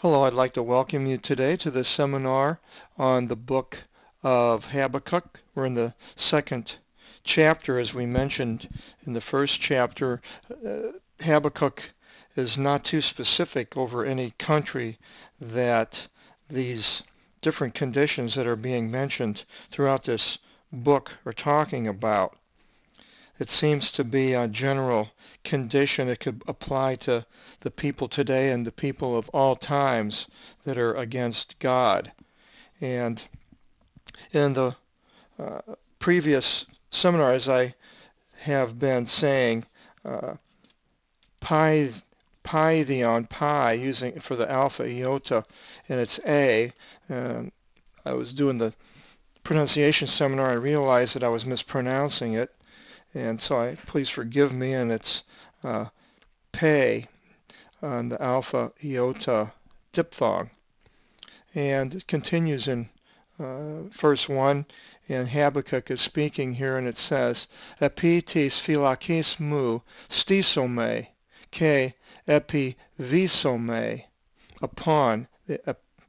Hello, I'd like to welcome you today to this seminar on the book of Habakkuk. We're in the second chapter, as we mentioned in the first chapter. Habakkuk is not too specific over any country that these different conditions that are being mentioned throughout this book are talking about. It seems to be a general condition that could apply to the people today and the people of all times that are against God. And in the previous seminar, as I have been saying, Pythion, pi, using for the alpha iota, and it's A. And I was doing the pronunciation seminar. I realized that I was mispronouncing it. And so please forgive me, and it's Pe on the alpha iota diphthong. And it continues in verse 1, and Habakkuk is speaking here, and it says, Epitis phylakis mu stisome, ke epivisome, upon, the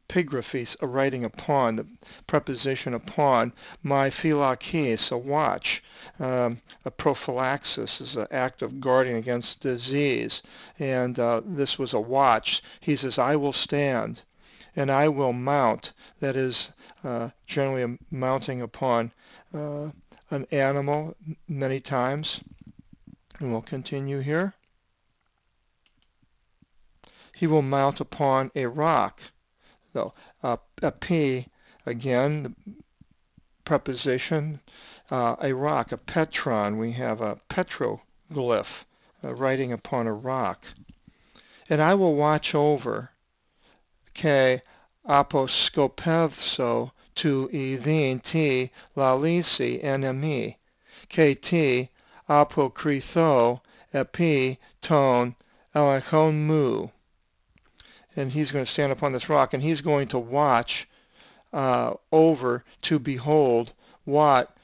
epigraphes, a writing upon, the preposition upon, my phylakis, a watch. A prophylaxis is an act of guarding against disease, and this was a watch. He says, I will stand, and I will mount. That is generally mounting upon an animal many times. And we'll continue here. He will mount upon a rock. So a P, again, the preposition, a rock, a petron. We have a petroglyph, writing upon a rock. And I will watch over, ke aposkopevso tu idin ti lalisi enemi, ke ti apokritho epi ton elechon mu. And he's going to stand upon this rock, and he's going to watch over to behold what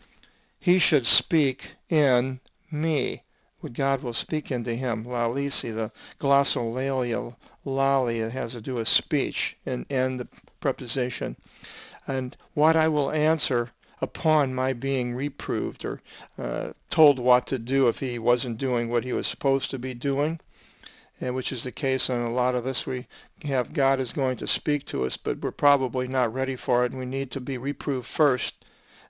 he should speak in me. What God will speak into him. Lalisi, the glossolalia, lali, it has to do with speech, and the preposition. And what I will answer upon my being reproved or told what to do if he wasn't doing what he was supposed to be doing. And which is the case on a lot of us. We have God is going to speak to us, but we're probably not ready for it, and we need to be reproved first.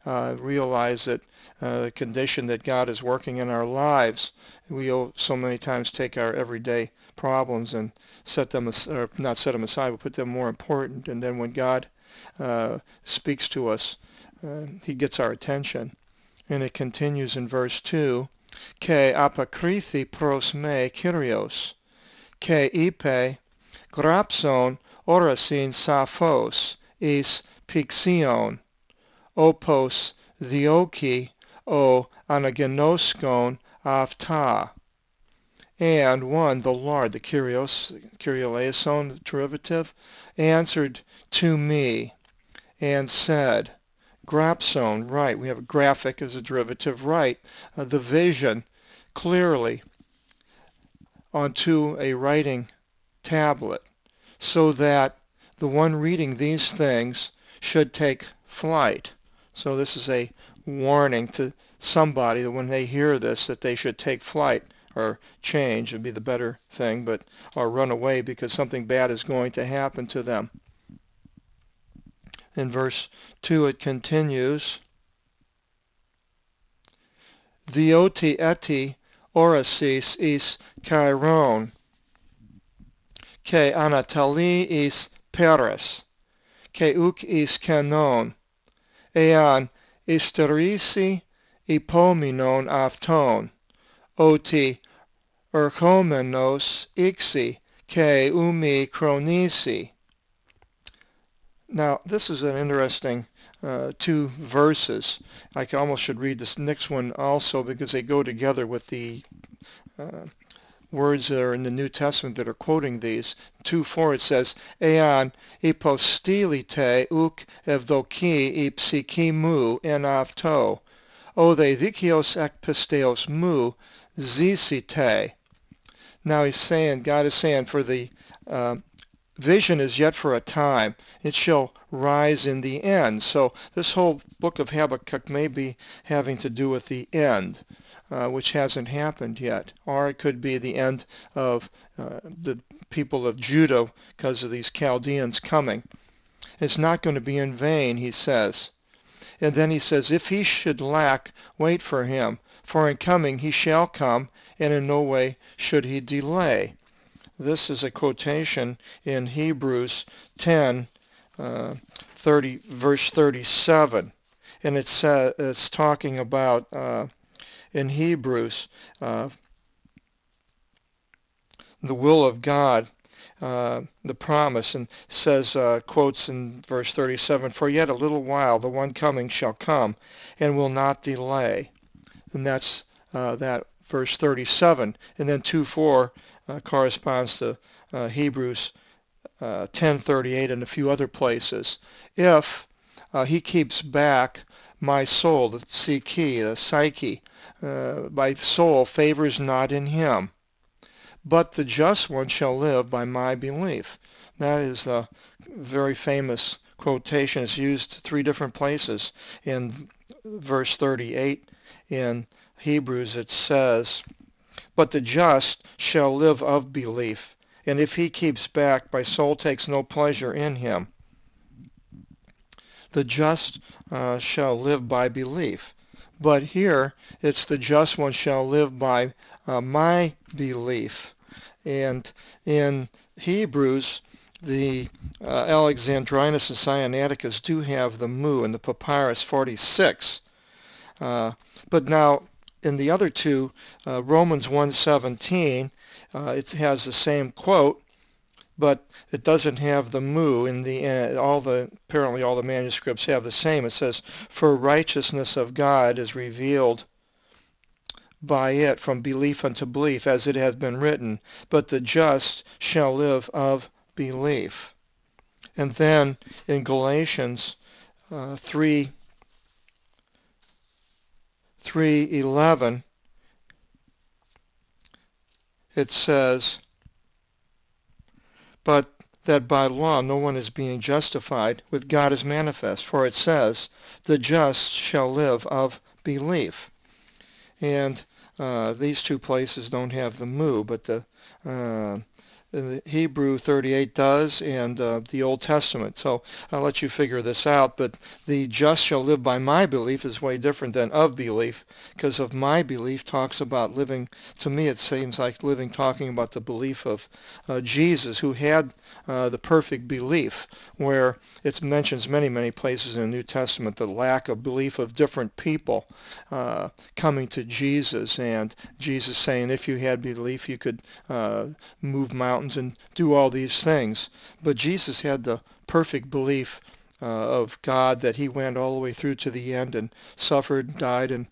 Realize that the condition that God is working in our lives, we so many times take our everyday problems and set them, or not set them aside, but put them more important. And then when God speaks to us, he gets our attention. And it continues in verse 2, Ke apokrithi pros me Kyrios, ke ipe grapson orasin saphos is pixion, opos dioki o anagenoskon afta. And one, the Lord, the Kyrios, Kyrieleison, the derivative, answered to me and said, grapson, right, we have a graphic as a derivative, right, the vision, clearly, onto a writing tablet, so that the one reading these things should take flight. So this is a warning to somebody that when they hear this, that they should take flight or change would be the better thing, but or run away because something bad is going to happen to them. In verse 2 it continues, Dioti eti orasis is kairon, ke anatali is peres, ke uk is canon, ean isterisi ipominon afton, oti erchomenos ixi, ke umi chronisi. Now, this is an interesting two verses. I almost should read this next one also because they go together with the words that are in the New Testament that are quoting these. 2:4 it says, Ean ipostilite uk evdoki ipsikimu en avto, o de dikios ekpisteos mu zisite. Now he's saying, God is saying, for the vision is yet for a time. It shall rise in the end. So this whole book of Habakkuk may be having to do with the end, which hasn't happened yet. Or it could be the end of the people of Judah because of these Chaldeans coming. It's not going to be in vain, he says. And then he says, if he should lack, wait for him, for in coming he shall come, and in no way should he delay. This is a quotation in Hebrews 10, 30, verse 37. And it's talking about, in Hebrews, the will of God, the promise, and says, quotes in verse 37, for yet a little while the one coming shall come and will not delay. And that's that verse 37. And then 2:4 corresponds to Hebrews 10:38 and a few other places. If he keeps back my soul, the psyche, my soul favors not in him. But the just one shall live by my belief. That is a very famous quotation. It's used 3 different places. In verse 38 in Hebrews it says, but the just shall live of belief, and if he keeps back, my soul takes no pleasure in him. The just shall live by belief. But here it's the just one shall live by my belief. And in Hebrews, the Alexandrinus and Sinaiticus do have the mu in the Papyrus 46. But now in the other two, Romans 1:17, it has the same quote, but it doesn't have the mu in the end. Apparently all the manuscripts have the same. It says, for righteousness of God is revealed by it from belief unto belief, as it has been written, but the just shall live of belief. And then in Galatians 3:11, it says, but that by law no one is being justified with God is manifest, for it says, the just shall live of belief. And these 2 places don't have the mu, but the Hebrew 38 does, and the Old Testament. So I'll let you figure this out, but the just shall live by my belief is way different than of belief, because of my belief talks about living, to me it seems like living talking about the belief of Jesus, who had the perfect belief, where it mentions many places in the New Testament the lack of belief of different people coming to Jesus, and Jesus saying if you had belief you could move mountains and do all these things. But Jesus had the perfect belief of God, that he went all the way through to the end and suffered, died, and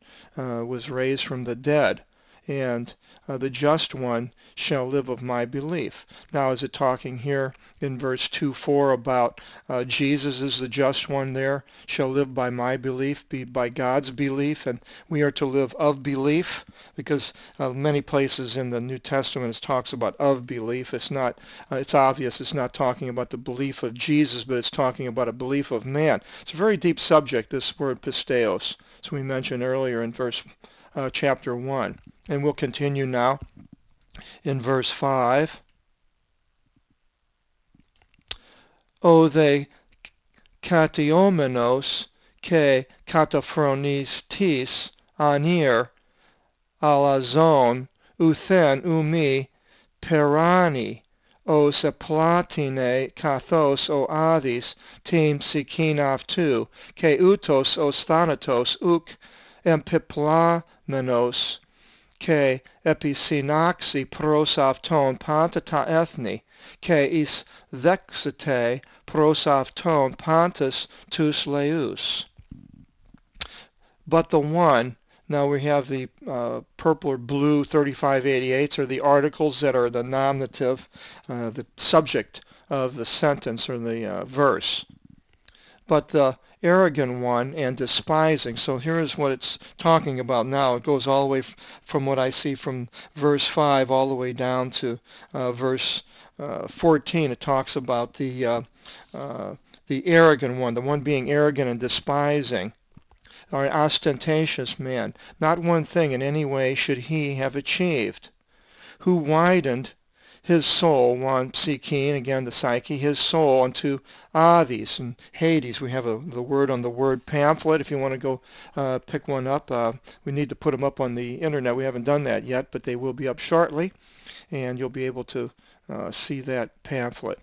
was raised from the dead. And the just one shall live of my belief. Now is it talking here in verse 2:4 about Jesus is the just one there, shall live by my belief, be by God's belief, and we are to live of belief, because many places in the New Testament it talks about of belief. It's not, it's obvious it's not talking about the belief of Jesus, but it's talking about a belief of man. It's a very deep subject, this word pisteos, as we mentioned earlier in chapter 1. And we'll continue now in verse 5. O they katiomenos ke kataphronitis anir alazon uthen umi perani o seplatine kathos o adis tim sikinavtu ke utos o thanatos uk empiplamenos ke episinaxi pros avton panta ta ethni, ke is vexite pros avton pantas tus leus. But the one, now we have the purple or blue 3588s, or the articles that are the nominative, the subject of the sentence or the verse. but the arrogant one and despising. So here is what it's talking about now. It goes all the way from what I see from verse 5 all the way down to verse 14. It talks about the arrogant one, the one being arrogant and despising, or an ostentatious man. Not one thing in any way should he have achieved, who widened his soul, one psyche, again the psyche, his soul unto Hades and Hades. We have the word on the word pamphlet. If you want to go pick one up, we need to put them up on the internet. We haven't done that yet, but they will be up shortly, and you'll be able to see that pamphlet.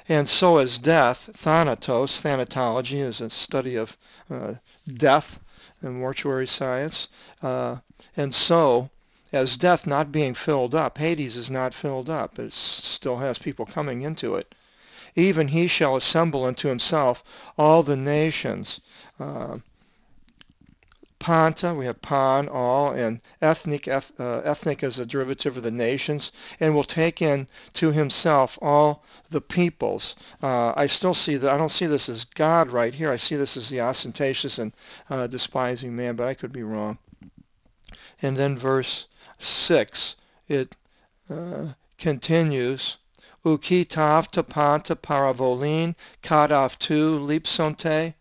And so as death, thanatos, thanatology is a study of death and mortuary science, and so as death not being filled up, Hades is not filled up. It still has people coming into it. Even he shall assemble unto himself all the nations. Panta, we have pan, all, and ethnic is a derivative of the nations, and will take in to himself all the peoples. I still see that. I don't see this as God right here. I see this as the ostentatious and despising man, but I could be wrong. And then verse 6, it continues, Uki tavta panta paravolin kadavtu lipsonte,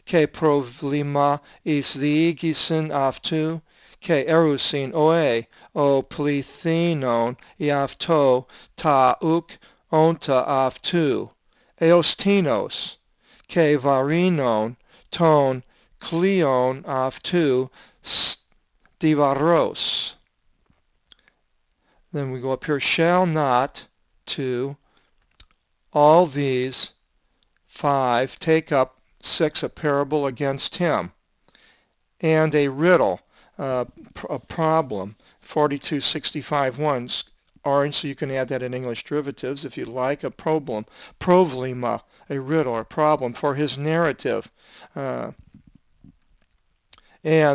ke provlima is digisin aftu, ke erusin oe, o plithinon iafto ta uk onta aftu, eostinos, ke varinon ton kleon aftu divaros. Then we go up here, shall not to all these 5 take up 6 a parable against him, and a riddle, a problem, 4265-1, orange, so you can add that in English derivatives if you like, a problem, provlima, a riddle or problem for his narrative. And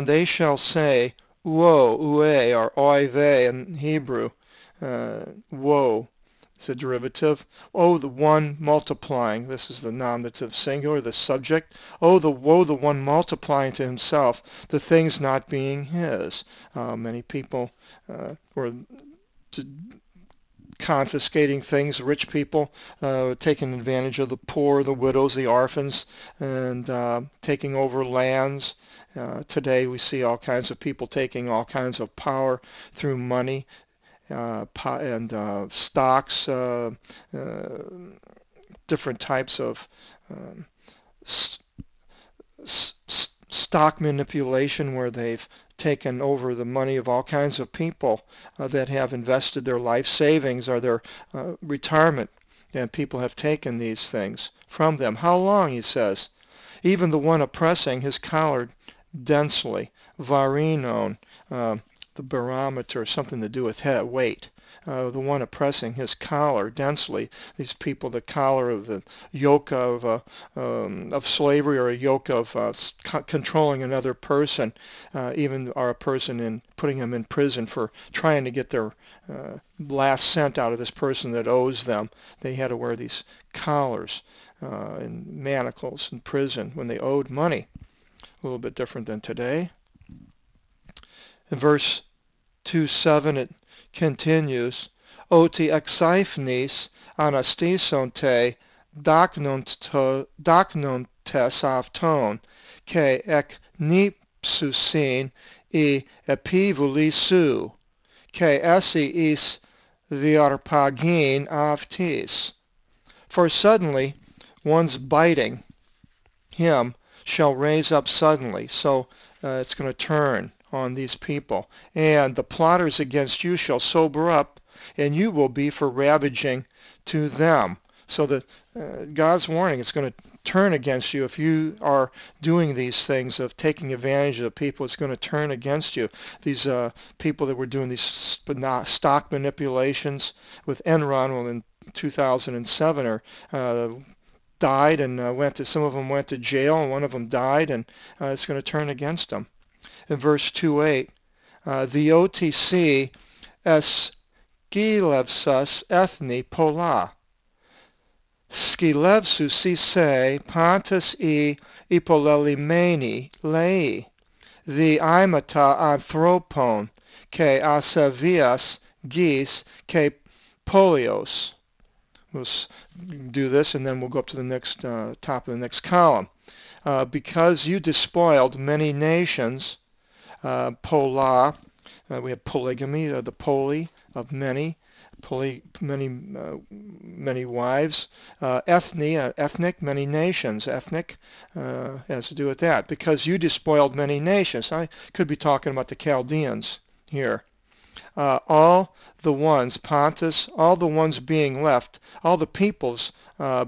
they shall say, woe, ue, or oive in Hebrew, woe is a derivative. Oh, the one multiplying. This is the nominative singular, the subject. Oh, the woe, the one multiplying to himself the things not being his. Many people were confiscating things, rich people taking advantage of the poor, the widows, the orphans, and taking over lands. Today we see all kinds of people taking all kinds of power through money and stocks, different types of stock manipulation where they've taken over the money of all kinds of people that have invested their life savings or their retirement, and people have taken these things from them. How long, he says? Even the one oppressing his collar densely, varinon, the barometer, something to do with head weight. The one oppressing his collar densely. These people, the collar of the yoke of slavery, or a yoke of controlling another person, even or a person, and putting him in prison for trying to get their last cent out of this person that owes them. They had to wear these collars and manacles in prison when they owed money. A little bit different than today. In verse 2:7 it continues, Oti exaifnis anastisonte daknontes afton, ke ek nipsusin I epivulisu, ke esi is diarpagin aftis. For suddenly one's biting him shall raise up suddenly. So it's going to turn on these people. And the plotters against you shall sober up, and you will be for ravaging to them. So that God's warning, it's going to turn against you if you are doing these things of taking advantage of the people. It's going to turn against you. These people that were doing these stock manipulations with Enron in 2007 or died, and some of them went to jail, and one of them died, and it's going to turn against them. In verse 2:8, the OTC esgilevsus ethni pola. Skilevsu sise pantas e ipolelimeni lei. The imata anthropon ke asavias gis ke polios. We'll do this and then we'll go up to the next top of the next column. Because you despoiled many nations, pola, we have polygamy, the poly of many, many wives, ethnic, many nations, ethnic has to do with that. Because you despoiled many nations. I could be talking about the Chaldeans here. All the ones, Pontus, all the ones being left, all the peoples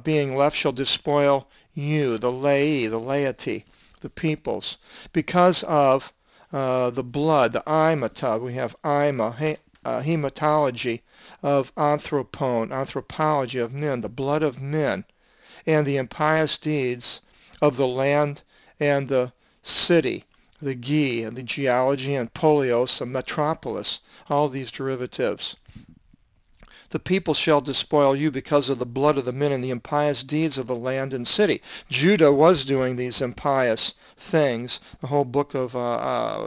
being left shall despoil you, the laity, the peoples, because of the blood, the imata. We have hematology of anthropology of men, the blood of men, and the impious deeds of the land and the city, the ge, and the geology, and polios, a metropolis, all these derivatives. The people shall despoil you because of the blood of the men and the impious deeds of the land and city. Judah was doing these impious things. The whole book of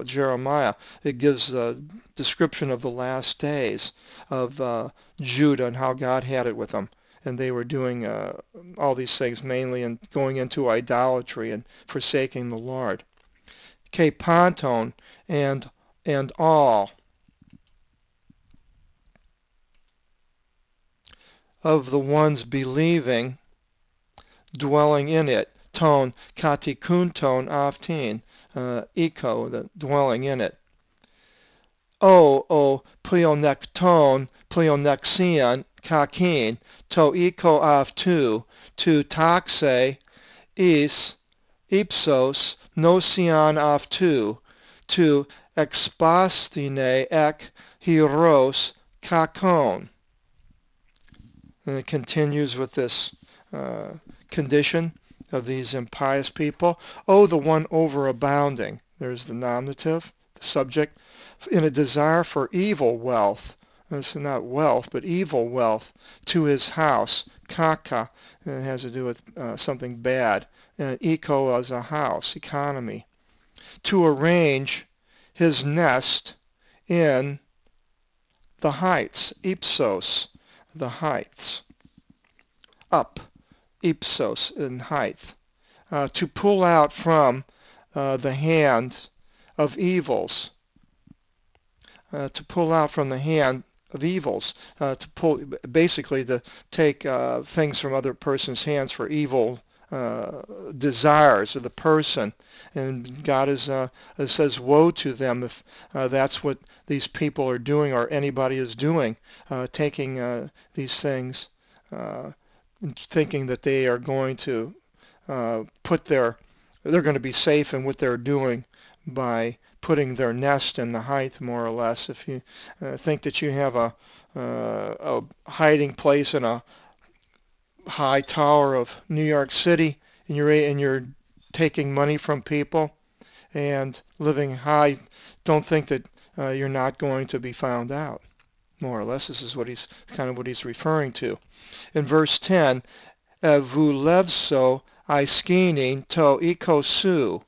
Jeremiah, it gives a description of the last days of Judah and how God had it with them. And they were doing all these things mainly and going into idolatry and forsaking the Lord. Ponton and all of the ones believing, dwelling in it. Ton, katikunton aftin, eco, the dwelling in it. O pleonekton, pleonexian, kakin, to eco aftu, to taxe, is, ipsos, nocion aftu, to expastine ek hieros kakon. And it continues with this condition of these impious people. Oh, the one overabounding. There's the nominative, the subject, in a desire for evil wealth. It's not wealth, but evil wealth to his house. Kaka, it has to do with something bad. And eco as a house, economy. To arrange his nest in the heights. Ipsos, the heights. Up, ipsos, in height. To pull out from the hand of evils. To pull out from the hand of evils. To pull, basically to take things from other person's hands for evil desires of the person. And God says, woe to them if that's what these people are doing or anybody is doing, taking these things, thinking that they are going to they're going to be safe in what they're doing by putting their nest in the height, more or less. If you think that you have a hiding place in a high tower of New York City, and you're taking money from people and living high, don't think that you're not going to be found out. More or less, this is what he's referring to. In verse 10, vulevso aiskinin to ikosu,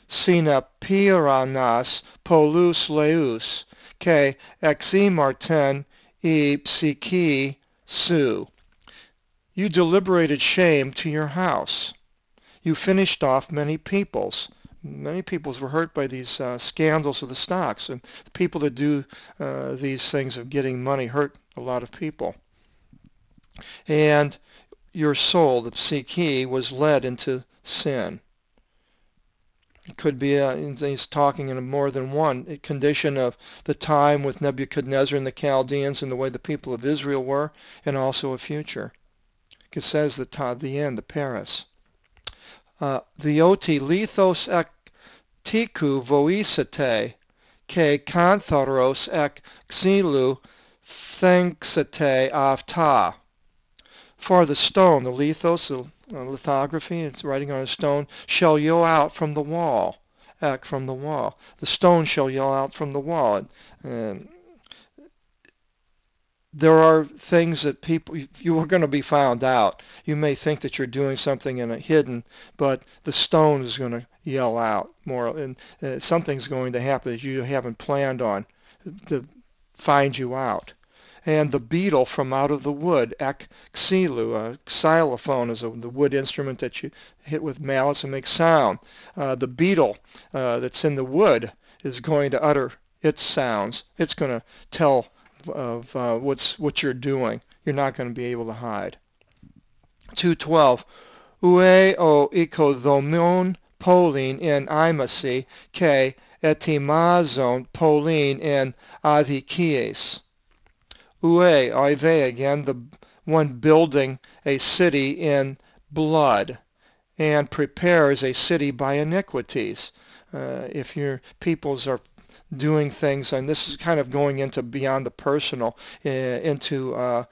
sina piranas polus leus, ke eximarten e psyche su. You deliberated shame to your house. You finished off many peoples. Many peoples were hurt by these scandals of the stocks. And the people that do these things of getting money hurt a lot of people. And your soul, the psyche, was led into sin. It could be, he's talking in more than one condition of the time with Nebuchadnezzar and the Chaldeans and the way the people of Israel were, and also a future. It says the end, the Paris. The oti lithos ek tiku voisate, ke kantharos ek xilu thanksate avta. For the stone, the lithos, the lithography, it's writing on a stone, shall yell out from the wall. Ek, from the wall. The stone shall yell out from the wall. there are things that people, you are going to be found out. You may think that you're doing something in a hidden, but the stone is going to yell out more, and something's going to happen that you haven't planned on to find you out. And the beetle from out of the wood, xilu, a xylophone is the wood instrument that you hit with mallets and make sound. The beetle that's in the wood is going to utter its sounds. It's going to tell of what you're doing. You're not going to be able to hide. 2:12. Ue o ikodhomon polin in imasi ke etimazon polin in adhikies. Ue, oive again, the one building a city in blood and prepares a city by iniquities. If your peoples are doing things, and this is kind of going into beyond the personal, into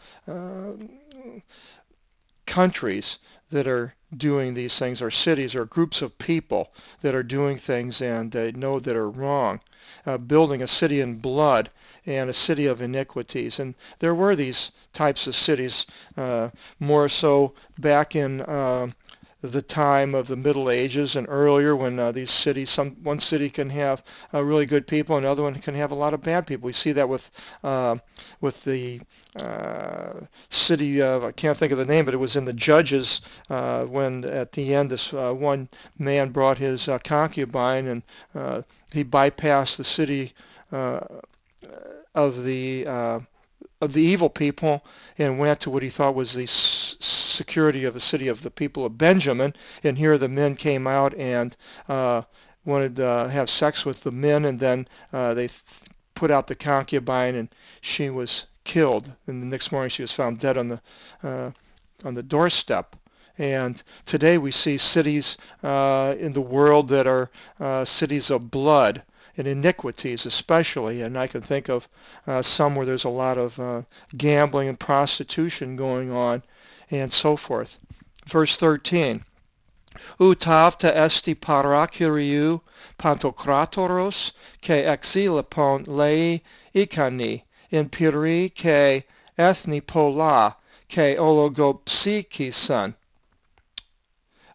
countries that are doing these things, or cities, or groups of people that are doing things and know that are wrong. Building a city in blood and a city of iniquities. And there were these types of cities, more so back in the time of the Middle Ages and earlier, when these cities, one city can have really good people, another one can have a lot of bad people. We see that with the city of, I can't think of the name, but it was in the Judges, when at the end this one man brought his concubine, and he bypassed the city of the evil people and went to what he thought was the security of the city of the people of Benjamin. And here the men came out and wanted to have sex with the men, and then they put out the concubine, and she was killed. And the next morning she was found dead on the doorstep. And today we see cities in the world that are cities of blood and iniquities especially, and I can think of some where there's a lot of gambling and prostitution going on and so forth. Verse 13. Utavta esti parakiriou pantokratoros ke exilipon lei ikani in piri ke ethni pola ke ologopsikisan.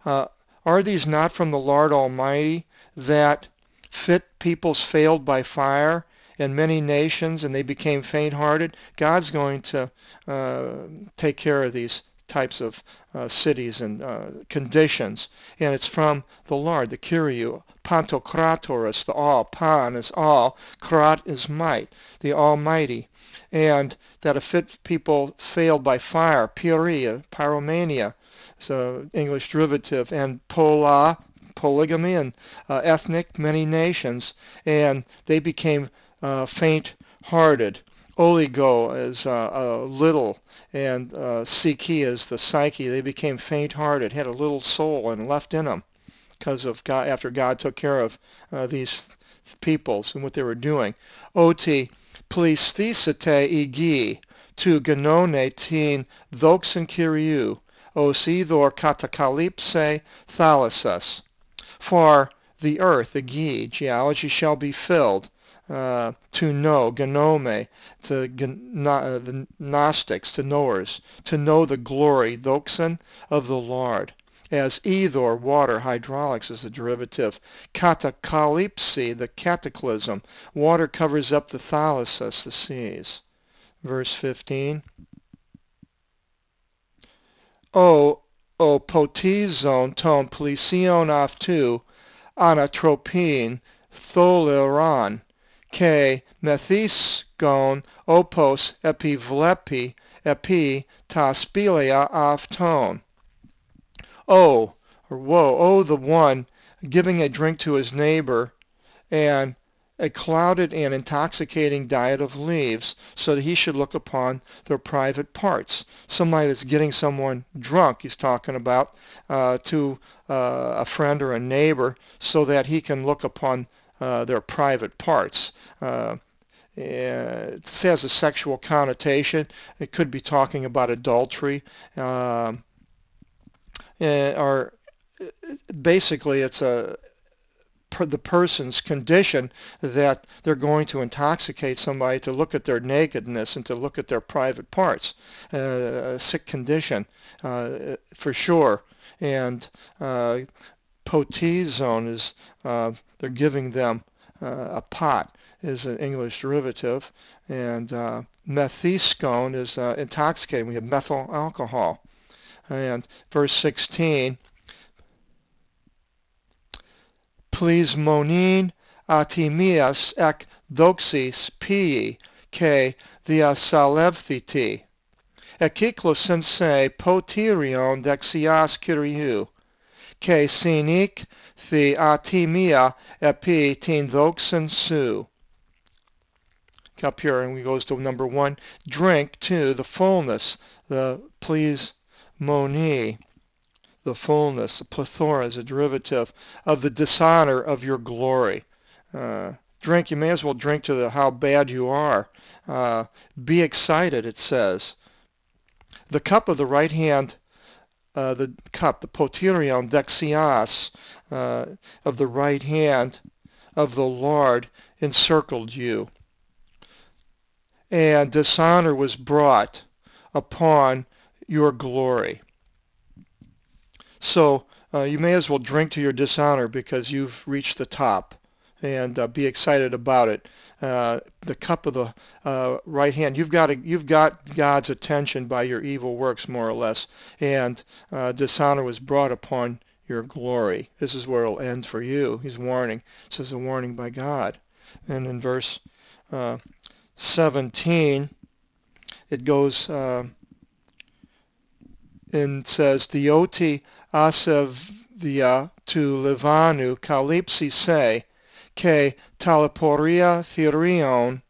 Are these not from the Lord Almighty, that fit peoples failed by fire, and many nations, and they became faint-hearted? God's going to take care of these types of cities and conditions, and it's from the Lord, the Kyriou, Pantokratoros, the all, Pan is all, Krat is might, the Almighty, and that a fit people failed by fire, Pyria, pyromania, so English derivative, and Pola, polygamy, and ethnic, many nations, and they became faint-hearted. Oligo is little, and psyche is the psyche. They became faint-hearted, had a little soul, and left in them because of God. After God took care of these peoples and what they were doing. Oti pleistisate igi tu genone tin doxen kyriou os ethor katakalipse thalasus. For the earth, the geology shall be filled, to know, genome, to the Gnostics, to knowers, to know the glory, doxen, of the Lord. As ethor, water, hydraulics is the derivative. Katakalipse, the cataclysm. Water covers up the thalasus, the seas. Verse 15. O potizon ton plesion aftu anatropin tholeron ke methisgon opos epivlepi epi taspilia afton. O, or woe, O the one giving a drink to his neighbor, and a clouded and intoxicating diet of leaves, so that he should look upon their private parts. Somebody that's getting someone drunk, he's talking about, to a friend or a neighbor, so that he can look upon their private parts. It has a sexual connotation. It could be talking about adultery, or basically it's the person's condition, that they're going to intoxicate somebody to look at their nakedness and to look at their private parts. A sick condition, for sure. And potizon is, they're giving them a pot is an English derivative, and methiskon is intoxicating. We have methyl alcohol. And verse 16, plismonin atimias ek doxis pii ke diasalevthiti ekiklo sensei potirion dexias kiriou ke sinik the atimia epi tin doxen su. Up here, and we goes to number 1, drink. 2, the fullness, the plismoni, the fullness, the plethora is a derivative of the dishonor of your glory. Drink, you may as well drink to how bad you are. Be excited, it says. The cup of the right hand, the cup, the potirion dexias, of the right hand of the Lord encircled you. And dishonor was brought upon your glory. So you may as well drink to your dishonor because you've reached the top, and be excited about it. The cup of the right hand, you've got God's attention by your evil works, more or less, and dishonor was brought upon your glory. This is where it'll end for you. He's warning. This is a warning by God. And in verse 17, it goes and says, Theoti asevia tu levanu kalipsi se, ke talaporia therion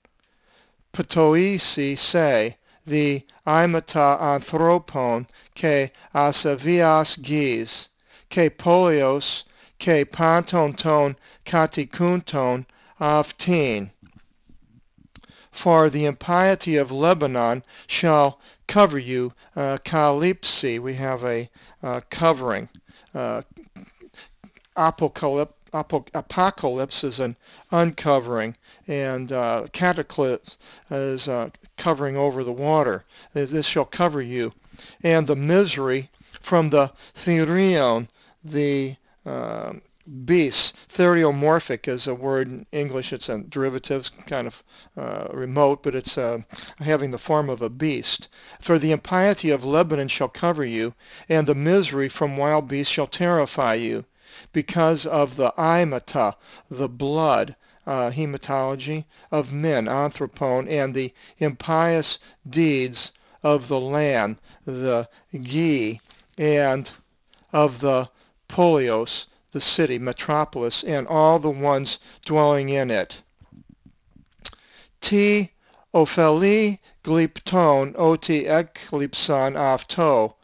ptoisi se, the imata anthropon, ke asavias gis, ke polios, ke pantonton katikunton aftin. For the impiety of Lebanon shall cover you. Calypsi, we have a covering. Apocalypse is an uncovering, and cataclysm is covering over the water. This shall cover you. And the misery from the therion, the beast. Theriomorphic is a word in English. It's a derivative, kind of remote, but it's having the form of a beast. For the impiety of Lebanon shall cover you, and the misery from wild beasts shall terrify you, because of the imata, the blood, hematology of men, anthropon, and the impious deeds of the land, the gi, and of the polios, the city, metropolis, and all the ones dwelling in it. Ti opheli glypton oti eklypson afto,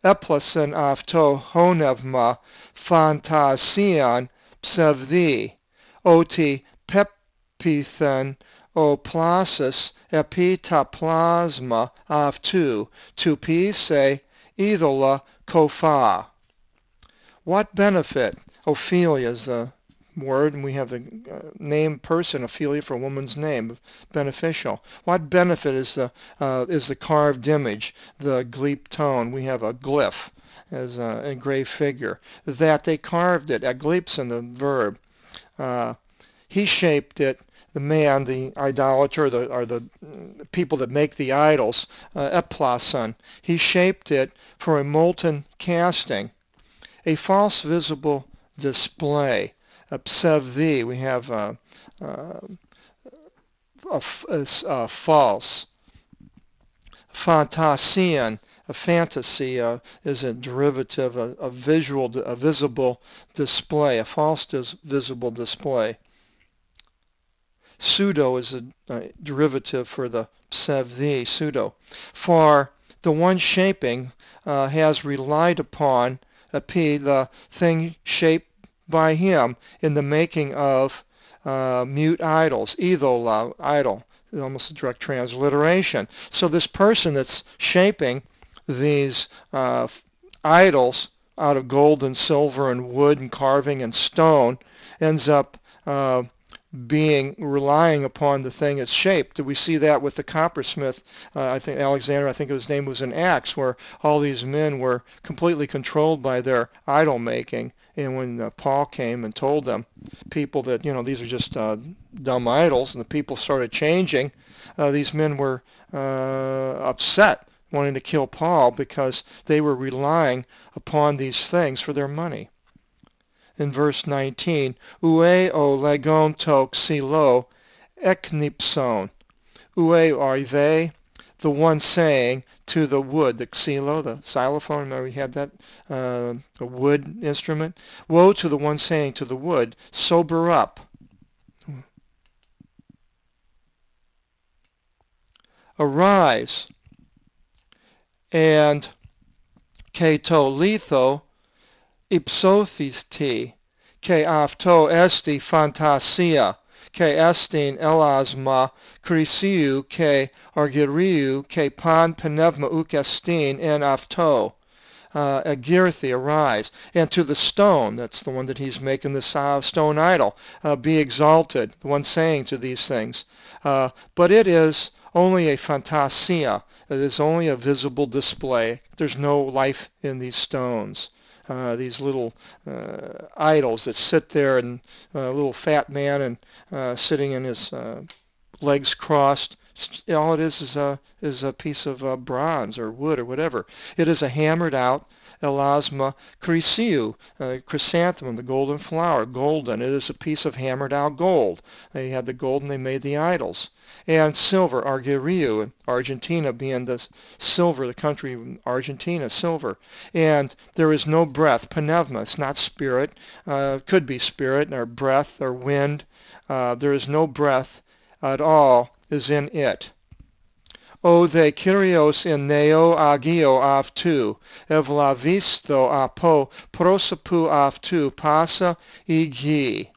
eplasen afto honevma phantasian psevdi, oti pepithen o plasis epitaplasma aftu, tu pise idola kofa. What benefit? Ophelia is the word, and we have the name person, Ophelia, for a woman's name, beneficial. What benefit is the carved image, the glypton? We have a glyph as an engraved figure. That they carved it, aglypson, the verb. He shaped it, the man, the idolater, or the people that make the idols, eplason. He shaped it for a molten casting, a false visible display. Psevdi, we have a false. Phantasian, a fantasy, is a derivative, a visible display, a false visible display. Pseudo is a derivative for the psevdi, pseudo. For the one shaping has relied upon the thing shaped by him in the making of mute idols, idola, idol, almost a direct transliteration. So this person that's shaping these idols out of gold and silver and wood and carving and stone ends up relying upon the thing it's shaped. We see that with the coppersmith. I think Alexander, I think his name was in Acts, where all these men were completely controlled by their idol making. And when Paul came and told them, people that, these are just dumb idols, and the people started changing, these men were upset, wanting to kill Paul because they were relying upon these things for their money. In verse 19, Ue o legon to xilo eknipson. Ue are they, the one saying to the wood, the xilo, the xylophone, remember we had that, a wood instrument? Woe to the one saying to the wood, sober up. Arise. And keto litho ipsothisti, ke afto esti fantasia, ke estin elasma krisiu, ke argiriu, ke pan pnevma uk estin en afto. Agirthi, arise. And to the stone, that's the one that he's making this stone idol, be exalted, the one saying to these things. But it is only a fantasia. It is only a visible display. There's no life in these stones. These little idols that sit there, and a little fat man and sitting in his legs crossed. All it is a piece of bronze or wood or whatever. It is a hammered out elasma krisiu, chrysanthemum, the golden flower, golden. It is a piece of hammered out gold. They had the gold and they made the idols. And silver, argiriu, Argentina being the silver, the country Argentina, silver. And there is no breath, pneuma, it's not spirit, could be spirit or breath or wind. There is no breath at all is in it. O the Kyrios in neo agio avtu, evlavisto apo prosopu avtu pasa igi.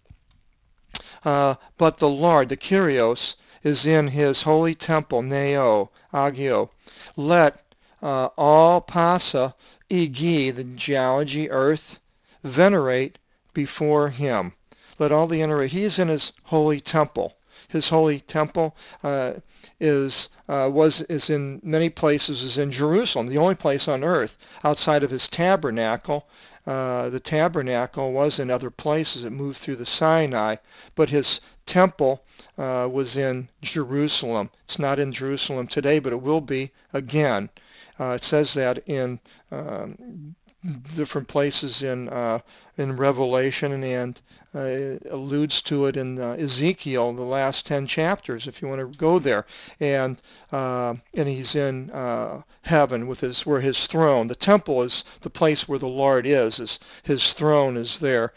But the Lord, the Kyrios, is in his holy temple, neo agio. Let all pasa igi, the geology, earth, venerate before him. Let all the venerate. He is in his holy temple. His holy temple is in many places is in Jerusalem, the only place on earth outside of his tabernacle. The tabernacle was in other places. It moved through the Sinai, but his temple was in Jerusalem. It's not in Jerusalem today, but it will be again. It says that in different places in Revelation, and alludes to it in Ezekiel, the last 10 chapters, if you want to go there. And he's in heaven with where his throne. The temple is the place where the Lord is. His throne is there.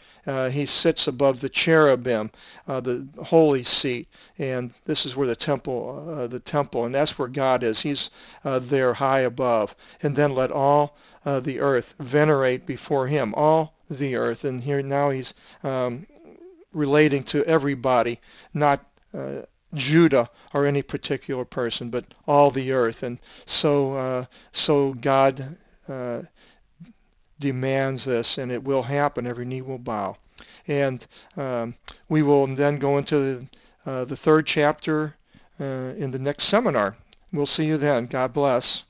He sits above the cherubim, the holy seat, and this is where the temple, and that's where God is. He's there high above. And then let all the earth venerate before him, all the earth. And here now he's relating to everybody, not Judah or any particular person, but all the earth. And so God demands this, and it will happen. Every knee will bow. And we will then go into the third chapter in the next seminar. We'll see you then. God bless.